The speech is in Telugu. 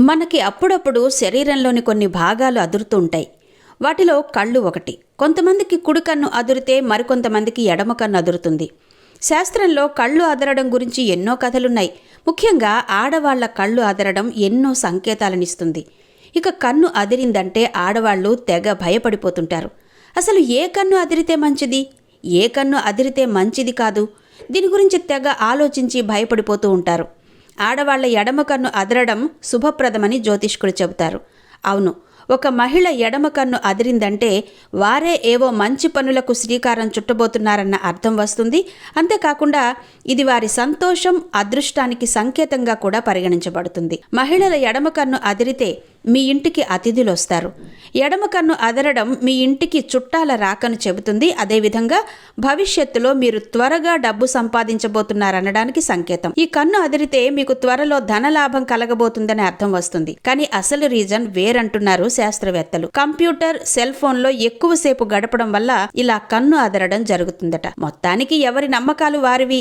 మనకి అప్పుడప్పుడు శరీరంలోని కొన్ని భాగాలు అదురుతూ ఉంటాయి. వాటిలో కళ్ళు ఒకటి. కొంతమందికి కుడి కన్ను అదిరితే మరికొంతమందికి ఎడమ కన్ను అదురుతుంది. శాస్త్రంలో కళ్ళు అదరడం గురించి ఎన్నో కథలున్నాయి. ముఖ్యంగా ఆడవాళ్ల కళ్ళు అదరడం ఎన్నో సంకేతాలనిస్తుంది. ఇక కన్ను అదిరిందంటే ఆడవాళ్లు తెగ భయపడిపోతుంటారు. అసలు ఏ కన్ను అదిరితే మంచిది, ఏ కన్ను అదిరితే మంచిది కాదు, దీని గురించి తెగ ఆలోచించి భయపడిపోతూ ఉంటారు. ఆడవాళ్ల ఎడమ కన్ను అదరడం శుభప్రదమని జ్యోతిష్కులు చెబుతారు. అవును, ఒక మహిళ ఎడమ కన్ను అదిరిందంటే వారే ఏవో మంచి పనులకు శ్రీకారం చుట్టబోతున్నారన్న అర్థం వస్తుంది. అంతేకాకుండా ఇది వారి సంతోషం, అదృష్టానికి సంకేతంగా కూడా పరిగణించబడుతుంది. మహిళల ఎడమ కన్ను అదిరితే మీ ఇంటికి అతిథులు వస్తారు. ఎడమ కన్ను అదరడం మీ ఇంటికి చుట్టాల రాకను చెబుతుంది. అదేవిధంగా భవిష్యత్తులో మీరు త్వరగా డబ్బు సంపాదించబోతున్నారనడానికి సంకేతం. ఈ కన్ను అదిరితే మీకు త్వరలో ధనలాభం కలగబోతుందని అర్థం వస్తుంది. కానీ అసలు రీజన్ వేరంటున్నారు శాస్త్రవేత్తలు. కంప్యూటర్, సెల్ ఫోన్లో ఎక్కువసేపు గడపడం వల్ల ఇలా కన్ను అదరడం జరుగుతుందట. మొత్తానికి ఎవరి నమ్మకాలు వారివి.